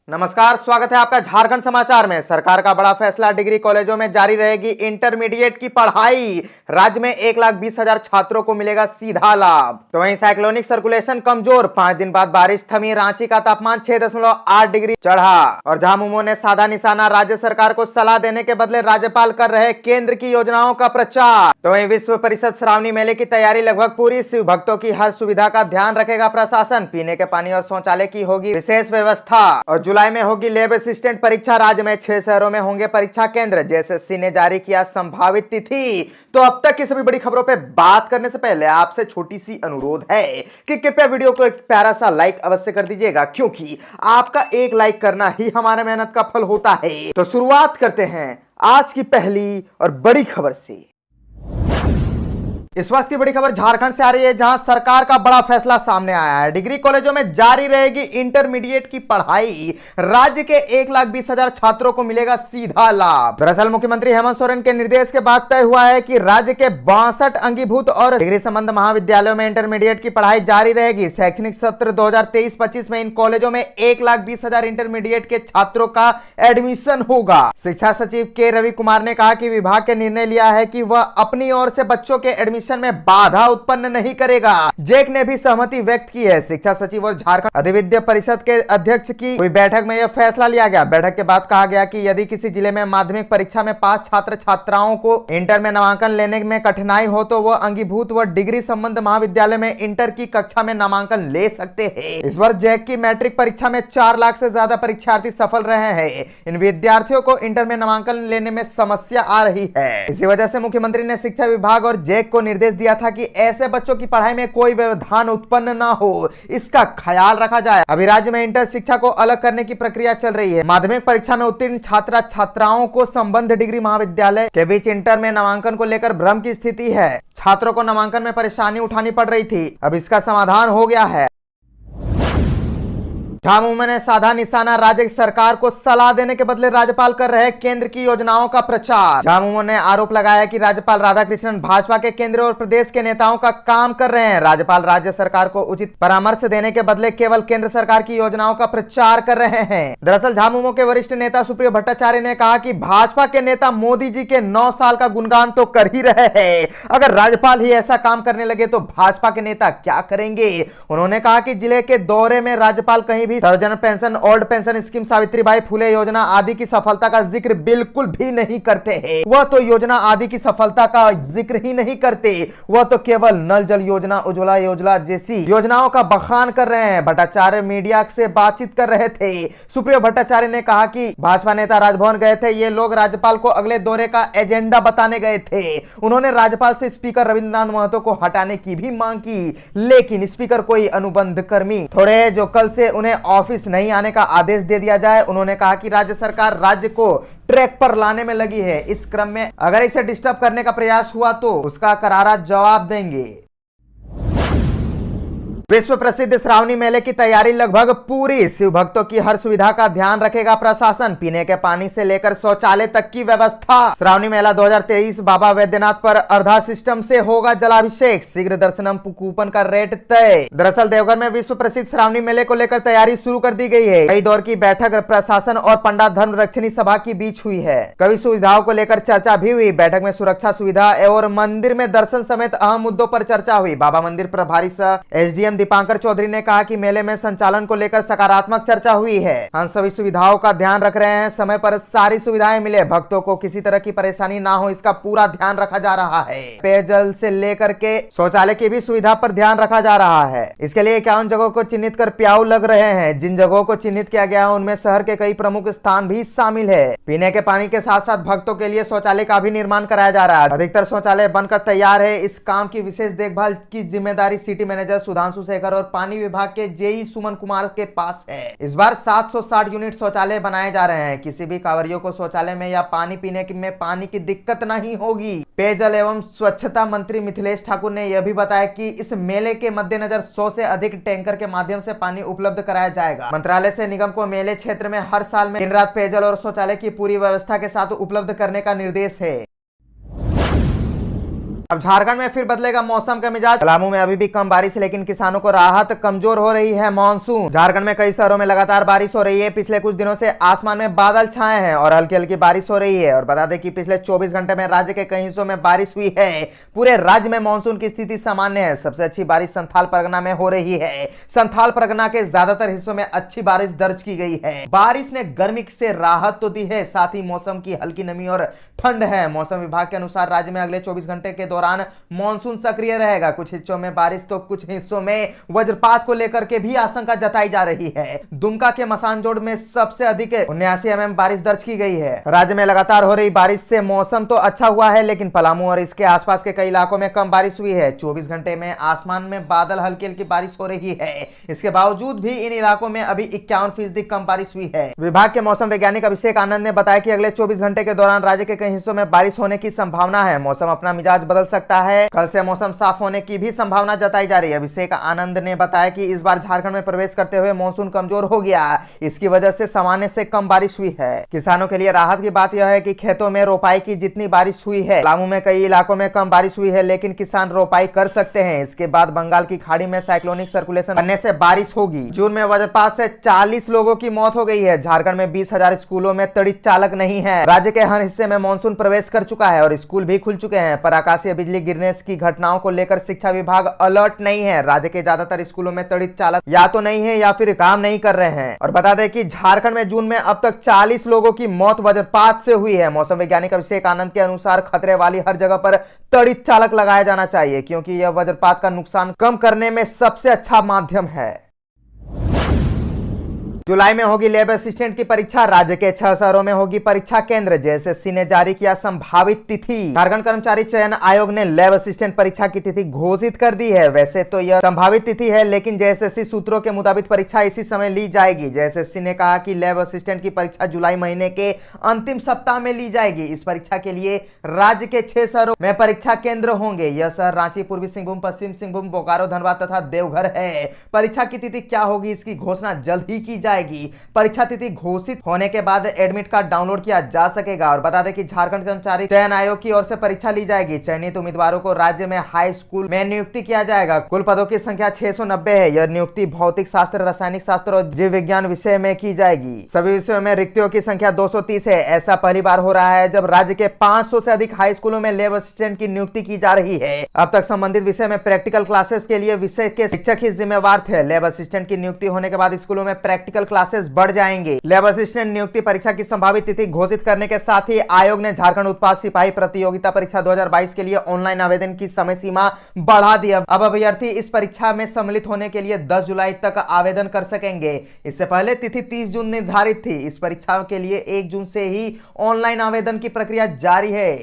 नमस्कार, स्वागत है आपका झारखंड समाचार में। सरकार का बड़ा फैसला, डिग्री कॉलेजों में जारी रहेगी इंटरमीडिएट की पढ़ाई। राज्य में 1,20,000 छात्रों को मिलेगा सीधा लाभ। तो वहीं साइक्लोनिक सर्कुलेशन कमजोर, 5 दिन बाद बारिश थमी। रांची का तापमान 6.8 डिग्री चढ़ा। और झामुमो ने साधा निशाना, राज्य सरकार को सलाह देने के बदले राज्यपाल कर रहे केंद्र की योजनाओं का प्रचार। तो वहीं विश्व परिषद श्रावणी मेले की तैयारी लगभग पूरी। शिव भक्तों की हर सुविधा का ध्यान रखेगा प्रशासन। पीने के पानी और शौचालय की होगी विशेष व्यवस्था। और जुलाई में होगी लैब असिस्टेंट परीक्षा। राज्य में 6 शहरों में होंगे परीक्षा केंद्र। जेएसएससी ने जारी किया संभावित तिथि। तो अब तक की सभी बड़ी खबरों पे बात करने से पहले आपसे छोटी सी अनुरोध है कि कृपया वीडियो को एक प्यारा सा लाइक अवश्य कर दीजिएगा, क्योंकि आपका एक लाइक करना ही हमारे मेहनत का फल होता है। तो शुरुआत करते हैं आज की पहली और बड़ी खबर से। इस वक्त की बड़ी खबर झारखंड से आ रही है, जहां सरकार का बड़ा फैसला सामने आया है। डिग्री कॉलेजों में जारी रहेगी इंटरमीडिएट की पढ़ाई। राज्य के 1,20,000 छात्रों को मिलेगा सीधा लाभ। दरअसल मुख्यमंत्री हेमंत सोरेन के निर्देश के बाद तय हुआ है कि राज्य के 62 अंगीभूत और डिग्री संबंध महाविद्यालयों में इंटरमीडिएट की पढ़ाई जारी रहेगी। शैक्षणिक सत्र 2023-25 में इन कॉलेजों में 1,20,000 इंटरमीडिएट के छात्रों का एडमिशन होगा। शिक्षा सचिव के रवि कुमार ने कहा कि विभाग के निर्णय लिया है कि वह अपनी ओर से बच्चों के एडमिशन में बाधा उत्पन्न नहीं करेगा। जेक ने भी सहमति व्यक्त की है। शिक्षा सचिव और झारखंड अधिविद्य परिषद के अध्यक्ष की हुई बैठक में यह फैसला लिया गया। बैठक के बाद कहा गया कि यदि किसी जिले में माध्यमिक परीक्षा में पास छात्र छात्राओं को इंटर में नामांकन लेने में कठिनाई हो तो वह अंगीभूत व डिग्री संबंध महाविद्यालय में इंटर की कक्षा में नामांकन ले सकते हैं। इस वर्ष जैक की मैट्रिक परीक्षा में 4 लाख से ज्यादा परीक्षार्थी सफल रहे हैं। इन विद्यार्थियों को इंटर में नामांकन लेने में समस्या आ रही है। इसी वजह से मुख्यमंत्री ने शिक्षा विभाग और जैक को निर्देश दिया था कि ऐसे बच्चों की पढ़ाई में कोई व्यवधान उत्पन्न ना हो, इसका ख्याल रखा जाए। अभी राज्य में इंटर शिक्षा को अलग करने की प्रक्रिया चल रही है। माध्यमिक परीक्षा में उत्तीर्ण छात्र छात्राओं को संबंध डिग्री महाविद्यालय के बीच इंटर में नामांकन को लेकर भ्रम की स्थिति है। छात्रों को नामांकन में परेशानी उठानी पड़ रही थी, अब इसका समाधान हो गया है। झामुमो ने साधा निशाना, राज्य सरकार को सलाह देने के बदले राज्यपाल कर रहे केंद्र की योजनाओं का प्रचार। झामुमो ने आरोप लगाया कि राज्यपाल राधाकृष्णन भाजपा के केंद्र और प्रदेश के नेताओं का काम कर रहे हैं। राज्यपाल राज्य सरकार को उचित परामर्श देने के बदले केवल केंद्र सरकार की योजनाओं का प्रचार कर रहे हैं। दरअसल झामुमो के वरिष्ठ नेता सुप्रियो भट्टाचार्य ने कहा कि भाजपा के नेता मोदी जी के 9 साल का गुणगान तो कर ही रहे हैं। अगर राज्यपाल ही ऐसा काम करने लगे तो भाजपा के नेता क्या करेंगे। उन्होंने कहा कि जिले के दौरे में राज्यपाल कहीं सर्वजन pension, old pension scheme, Savitribai Phule योजना आदि की सफलता का जिक्र बिल्कुल भी नहीं करते हैं। वह तो योजना आदि की सफलता का जिक्र ही नहीं करते, वह तो केवल नल जल योजना, उज्ज्वला योजना जैसी योजनाओं का बखान कर रहे हैं। भट्टाचार्य मीडिया से बातचीत कर रहे थे। सुप्रियो भट्टाचार्य ने कहा कि भाजपा नेता राजभवन गए थे, ये लोग राज्यपाल को अगले दौरे का एजेंडा बताने गए थे। उन्होंने राज्यपाल से स्पीकर रविंद्रनाथ महतो को हटाने की भी मांग की, लेकिन स्पीकर कोई अनुबंध कर्मी थोड़े जो कल से उन्हें ऑफिस नहीं आने का आदेश दे दिया जाए। उन्होंने कहा कि राज्य सरकार राज्य को ट्रैक पर लाने में लगी है। इस क्रम में अगर इसे डिस्टर्ब करने का प्रयास हुआ तो उसका करारा जवाब देंगे। विश्व प्रसिद्ध श्रावणी मेले की तैयारी लगभग पूरी। शिव भक्तों की हर सुविधा का ध्यान रखेगा प्रशासन। पीने के पानी से लेकर शौचालय तक की व्यवस्था। श्रावणी मेला 2023 बाबा वैद्यनाथ पर अर्धा सिस्टम से होगा जलाभिषेक। शीघ्र दर्शनम कूपन का रेट तय। दरअसल देवघर में विश्व प्रसिद्ध श्रावणी मेले को लेकर तैयारी शुरू कर दी गई है। कई दौर की बैठक प्रशासन और पंडा धर्म रक्षणी सभा की बीच हुई है। कई सुविधाओं को लेकर चर्चा भी हुई। बैठक में सुरक्षा सुविधा और मंदिर में दर्शन समेत अहम मुद्दों पर चर्चा हुई। बाबा मंदिर प्रभारी सह एसडीएम दीपांकर चौधरी ने कहा कि मेले में संचालन को लेकर सकारात्मक चर्चा हुई है। हम सभी सुविधाओं का ध्यान रख रहे हैं, समय पर सारी सुविधाएं मिले, भक्तों को किसी तरह की परेशानी ना हो, इसका पूरा ध्यान रखा जा रहा है। पेयजल से लेकर के शौचालय की भी सुविधा पर ध्यान रखा जा रहा है। इसके लिए 51 जगहों को चिन्हित कर प्याऊ लग रहे हैं। जिन जगहों को चिन्हित किया गया है उनमें शहर के कई प्रमुख स्थान भी शामिल है। पीने के पानी के साथ साथ भक्तों के लिए शौचालय का भी निर्माण कराया जा रहा है। अधिकतर शौचालय बनकर तैयार है। इस काम की विशेष देखभाल की जिम्मेदारी सिटी मैनेजर सुधांशु शेखर और पानी विभाग के जेई सुमन कुमार के पास है। इस बार 760 यूनिट शौचालय बनाए जा रहे हैं। किसी भी कांवरियों को शौचालय में या पानी पीने में पानी की दिक्कत नहीं होगी। पेयजल एवं स्वच्छता मंत्री मिथिलेश ठाकुर ने यह भी बताया कि इस मेले के मद्देनजर 100 से अधिक टैंकर के माध्यम से पानी उपलब्ध कराया जाएगा। मंत्रालय से निगम को मेले क्षेत्र में हर साल में दिन रात पेयजल और शौचालय की पूरी व्यवस्था के साथ उपलब्ध करने का निर्देश है। अब झारखंड में फिर बदलेगा मौसम का मिजाज। पलामू में अभी भी कम बारिश, लेकिन किसानों को राहत, कमजोर हो रही है मानसून। झारखंड में कई शहरों में लगातार बारिश हो रही है। पिछले कुछ दिनों से आसमान में बादल छाए हैं और हल्की हल्की बारिश हो रही है। और बता दें कि पिछले 24 घंटे में राज्य के कई हिस्सों में बारिश हुई है। पूरे राज्य में मानसून की स्थिति सामान्य है। सबसे अच्छी बारिश संथाल परगना में हो रही है। संथाल परगना के ज्यादातर हिस्सों में अच्छी बारिश दर्ज की गई है। बारिश ने गर्मी से राहत तो दी है, साथ ही मौसम की हल्की नमी और ठंड है। मौसम विभाग के अनुसार राज्य में अगले 24 घंटे के दौरान मानसून सक्रिय रहेगा। कुछ हिस्सों में बारिश तो कुछ हिस्सों में वज्रपात को लेकर के भी आशंका जताई जा रही है। दुमका के मसानजोड़ में सबसे अधिक 79 mm बारिश दर्ज की गई है। राज्य में लगातार हो रही बारिश से मौसम तो अच्छा हुआ है, लेकिन पलामू और इसके आसपास के कई इलाकों में कम बारिश हुई है। 24 घंटे में आसमान में बादल, हल्की हल्की बारिश हो रही है। इसके बावजूद भी इन इलाकों में अभी 51% कम बारिश हुई है। विभाग के मौसम वैज्ञानिक अभिषेक आनंद ने बताया कि अगले 24 घंटे के दौरान राज्य के कई हिस्सों में बारिश होने की संभावना है। मौसम अपना मिजाज बदल सकता है। कल से मौसम साफ होने की भी संभावना जताई जा रही है। अभिषेक आनंद ने बताया कि इस बार झारखंड में प्रवेश करते हुए मानसून कमजोर हो गया। इसकी वजह से सामान्य से कम बारिश हुई है। किसानों के लिए राहत की बात यह है कि खेतों में रोपाई की जितनी बारिश हुई है, पलामू में कई इलाकों में कम बारिश हुई है, लेकिन किसान रोपाई कर सकते हैं। इसके बाद बंगाल की खाड़ी में साइक्लोनिक सर्कुलेशन बनने से बारिश होगी। जून में वज्रपात से 40 लोगों की मौत हो गई है। झारखंड में 20,000 स्कूलों में तड़ित चालक नहीं है। राज्य के हर हिस्से में मानसून प्रवेश कर चुका है और स्कूल भी खुल चुके हैं, पर आकाशीय बिजली गिरने की घटनाओं को लेकर शिक्षा विभाग अलर्ट नहीं है। राज्य के ज्यादातर स्कूलों में तड़ित चालक या तो नहीं है या फिर काम नहीं कर रहे हैं। और बता दें कि झारखंड में जून में अब तक 40 लोगों की मौत वज्रपात से हुई है। मौसम वैज्ञानिक अभिषेक आनंद के अनुसार खतरे वाली हर जगह पर तड़ित चालक लगाया जाना चाहिए, क्योंकि यह वज्रपात का नुकसान कम करने में सबसे अच्छा माध्यम है। जुलाई में होगी लैब असिस्टेंट की परीक्षा। राज्य के 6 शहरों में होगी परीक्षा केंद्र। जेएसएससी ने जारी किया संभावित तिथि। झारखंड कर्मचारी चयन आयोग ने लैब असिस्टेंट परीक्षा की तिथि घोषित कर दी है। वैसे तो यह संभावित तिथि है, लेकिन जेएसएससी सूत्रों के मुताबिक परीक्षा इसी समय ली जाएगी। जेएसएससी ने कहा कि लैब असिस्टेंट की परीक्षा जुलाई महीने के अंतिम सप्ताह में ली जाएगी। इस परीक्षा के लिए राज्य के 6 शहरों में परीक्षा केंद्र होंगे। यह शहर रांची, पूर्वी सिंहभूम, पश्चिम सिंहभूम, बोकारो, धनबाद तथा देवघर है। परीक्षा की तिथि क्या होगी, इसकी घोषणा जल्द ही की जाएगी। परीक्षा तिथि घोषित होने के बाद एडमिट कार्ड डाउनलोड किया जा सकेगा। और बता दें कि झारखंड कर्मचारी चयन आयोग की ओर से परीक्षा ली जाएगी। चयनित उम्मीदवारों को राज्य में हाई स्कूल में नियुक्ति किया जाएगा। कुल पदों की संख्या 690 है। यह नियुक्ति भौतिक शास्त्र, रासायनिक शास्त्र और जीव विज्ञान विषय में की जाएगी। सभी विषयों में रिक्तियों की संख्या 230 है। ऐसा पहली बार हो रहा है जब राज्य के 500 से अधिक हाई स्कूलों में लैब असिस्टेंट की नियुक्ति की जा रही है। अब तक संबंधित विषय में प्रैक्टिकल क्लासेस के लिए विषय के शिक्षक ही जिम्मेवार थे। लैब असिस्टेंट की नियुक्ति होने के बाद स्कूलों में प्रैक्टिकल क्लासेस बढ़ जाएंगे। लैब असिस्टेंट नियुक्ति परीक्षा की संभावित तिथि घोषित करने के साथ ही आयोग ने झारखंड उत्पाद सिपाही प्रतियोगिता परीक्षा 2022 के लिए ऑनलाइन आवेदन की समय सीमा बढ़ा दी। अब अभ्यर्थी इस परीक्षा में सम्मिलित होने के लिए 10 जुलाई तक आवेदन कर सकेंगे। इससे पहले तिथि 30 जून निर्धारित थी। इस परीक्षा के लिए 1 जून से ही ऑनलाइन आवेदन की प्रक्रिया जारी है।